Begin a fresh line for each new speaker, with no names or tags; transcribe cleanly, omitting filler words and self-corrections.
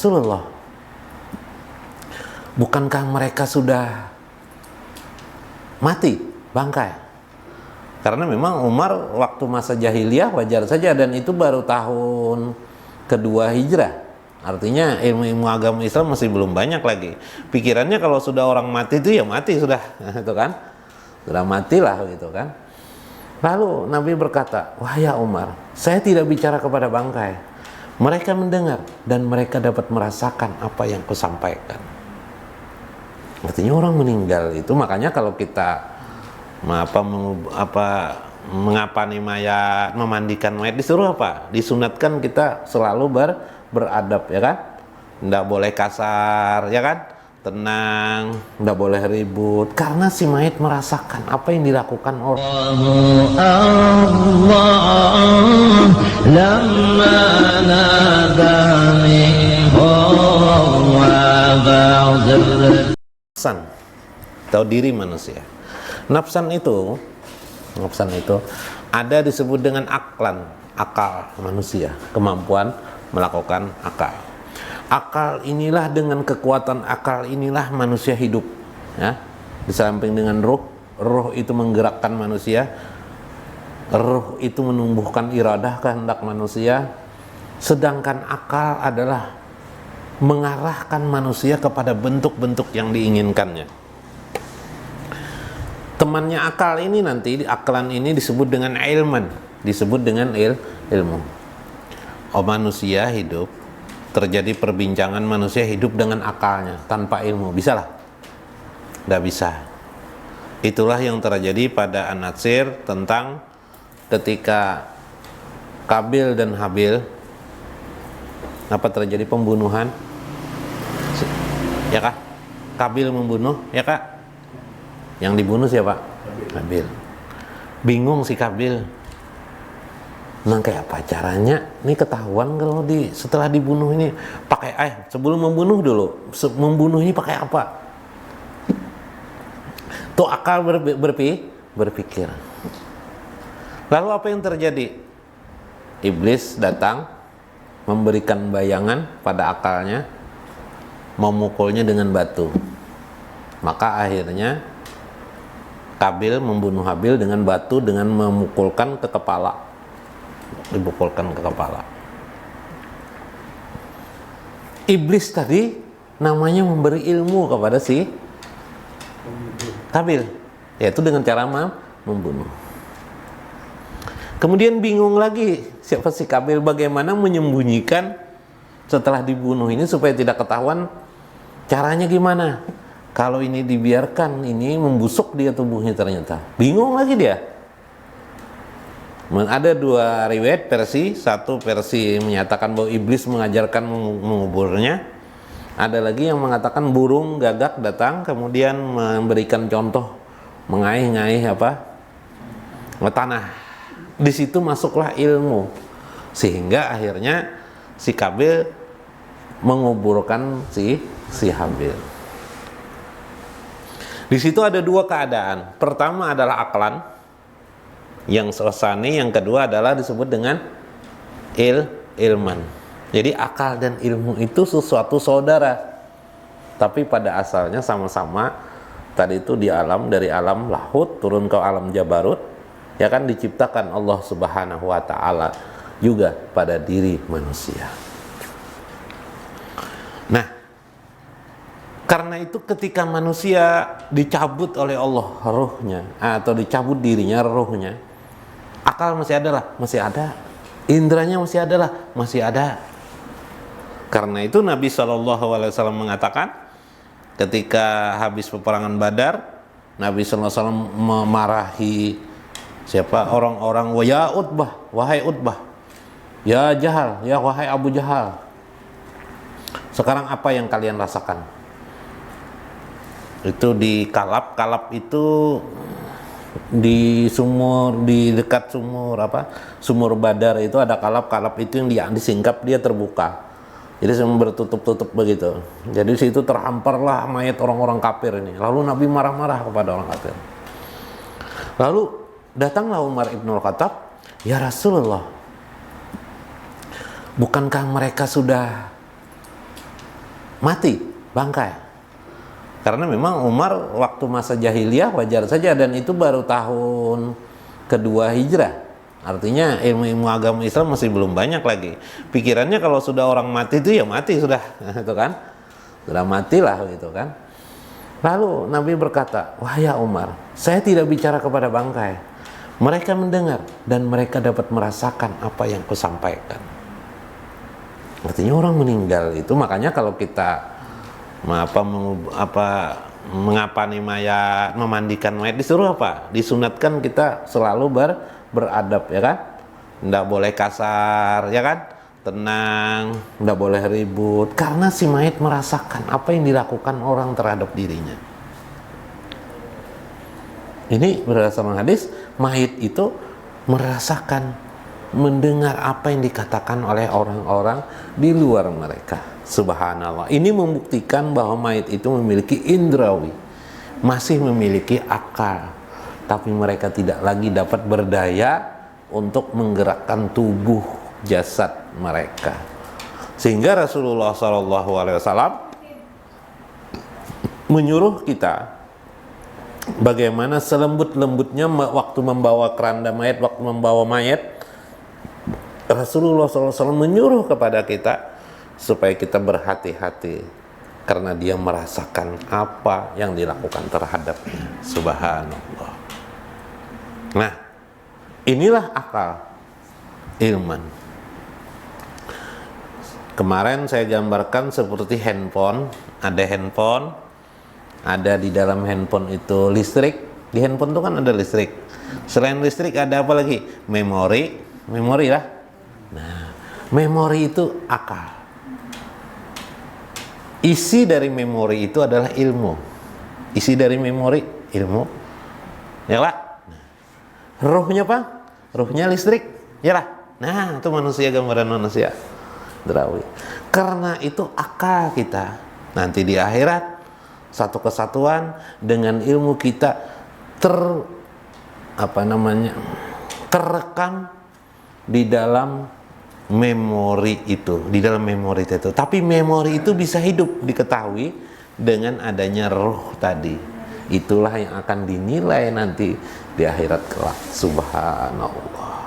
Rasulullah, bukankah mereka sudah mati, bangkai? Karena memang Umar waktu masa jahiliyah wajar saja, dan itu baru tahun kedua hijrah. Artinya ilmu-ilmu agama Islam masih belum banyak lagi. Pikirannya kalau sudah orang mati itu ya mati sudah, itu kan? Sudah matilah gitu kan. Lalu Nabi berkata, "Wahai Umar, saya tidak bicara kepada bangkai. Mereka mendengar dan mereka dapat merasakan apa yang kusampaikan." Artinya orang meninggal itu, makanya kalau kita mengapani mayat, memandikan mayat, disuruh apa? Disunatkan kita selalu beradab, ya kan? Nggak boleh kasar, ya kan? Tenang, nggak boleh ribut, karena si mayat merasakan apa yang dilakukan orang. Nafsan, tahu diri manusia. Nafsan itu ada disebut dengan akal manusia, kemampuan melakukan akal. Akal inilah, dengan kekuatan akal inilah manusia hidup, ya. Di samping dengan roh itu menggerakkan manusia, roh itu menumbuhkan iradah, kehendak manusia, sedangkan akal adalah mengarahkan manusia kepada bentuk-bentuk yang diinginkannya. Temannya akal ini nanti, akalan ini disebut dengan ilman, disebut dengan ilmu. Manusia hidup, terjadi perbincangan manusia hidup dengan akalnya tanpa ilmu, bisa lah? Tidak bisa. Itulah yang terjadi pada An-Natsir tentang ketika Kabil dan Habil, apa terjadi pembunuhan, ya kak? Kabil membunuh, ya kak? Yang dibunuh siapa? Kabil. Bingung si Kabil. Nah, kayak apa caranya? Ini ketahuan kalau setelah dibunuh ini pakai sebelum membunuh dulu. Membunuh ini pakai apa? Tuh akal berpikir. Lalu apa yang terjadi? Iblis datang, memberikan bayangan pada akalnya, memukulnya dengan batu. Maka akhirnya Kabil membunuh Habil dengan batu, dengan memukulkan ke kepala. Dipukulkan ke kepala. Iblis tadi namanya memberi ilmu kepada si Kabil, yaitu dengan cara membunuh. Kemudian bingung lagi siapa si Kabil, bagaimana menyembunyikan setelah dibunuh ini supaya tidak ketahuan. Caranya gimana? Kalau ini dibiarkan, ini membusuk dia tubuhnya ternyata. Bingung lagi dia. Ada dua riwayat versi, satu versi menyatakan bahwa iblis mengajarkan menguburnya, ada lagi yang mengatakan burung gagak datang kemudian memberikan contoh mengaih-ngaih tanah. Di situ masuklah ilmu, sehingga akhirnya si Kabil menguburkan si Habil. Di situ ada dua keadaan. Pertama adalah aklan yang selesai, yang kedua adalah disebut dengan ilman. Jadi akal dan ilmu itu sesuatu saudara, tapi pada asalnya sama-sama tadi itu di alam, dari alam lahut turun ke alam jabarut, ya kan, diciptakan Allah Subhanahu wa taala juga pada diri manusia. Nah, karena itu ketika manusia dicabut oleh Allah rohnya, atau dicabut dirinya rohnya, akal masih ada, indranya masih ada. Karena itu Nabi SAW mengatakan ketika habis peperangan Badar, Nabi SAW memarahi siapa? Orang-orang, ya Utbah, wahai Utbah, ya Jahal, ya wahai Abu Jahal, sekarang apa yang kalian rasakan? Itu di Kalab itu di sumur, di dekat sumur Badar itu ada Kalab itu yang disingkap, dia terbuka, jadi semua bertutup-tutup begitu. Jadi situ terhamparlah mayat orang-orang kafir ini. Lalu Nabi marah-marah kepada orang kafir. Lalu datanglah Umar ibn Khattab, ya Rasulullah, bukankah mereka sudah mati, bangkai. Karena memang Umar waktu masa jahiliyah wajar saja, dan itu baru tahun kedua hijrah. Artinya ilmu-ilmu agama Islam masih belum banyak lagi. Pikirannya kalau sudah orang mati itu ya mati sudah, itu kan? Sudah matilah gitu kan. Lalu Nabi berkata, "Wahai Umar, saya tidak bicara kepada bangkai. Mereka mendengar dan mereka dapat merasakan apa yang kusampaikan." Artinya orang meninggal itu, makanya kalau kita mengapani mayat, memandikan mayat, disuruh apa? Disunatkan kita selalu beradab, ya kan? Nggak boleh kasar, ya kan? Tenang, nggak boleh ribut, karena si mayat merasakan apa yang dilakukan orang terhadap dirinya. Ini berdasarkan hadis, mayat itu merasakan, mendengar apa yang dikatakan oleh orang-orang di luar mereka. Subhanallah. Ini membuktikan bahwa mayat itu memiliki indrawi, masih memiliki akal, tapi mereka tidak lagi dapat berdaya untuk menggerakkan tubuh jasad mereka. Sehingga Rasulullah SAW menyuruh kita bagaimana selembut-lembutnya waktu membawa keranda mayat, waktu membawa mayat. Rasulullah SAW menyuruh kepada kita supaya kita berhati-hati, karena dia merasakan apa yang dilakukan terhadapnya. Subhanallah. Nah, inilah akal ilman. Kemarin saya gambarkan seperti handphone. Ada handphone, ada di dalam handphone itu listrik. Di handphone itu kan ada listrik. Selain listrik ada apa lagi? Memori lah. Nah, memori itu akal. Isi dari memori itu adalah ilmu. Isi dari memori ilmu. Ya lah. Ruhnya apa? Ruhnya listrik. Ya lah. Nah, itu manusia, gambaran manusia. Derawi. Karena itu akal kita nanti di akhirat satu kesatuan dengan ilmu kita terekam di dalam memori itu, di dalam memori itu. Tapi memori itu bisa hidup, diketahui dengan adanya roh tadi. Itulah yang akan dinilai nanti di akhirat kelak. Subhanallah.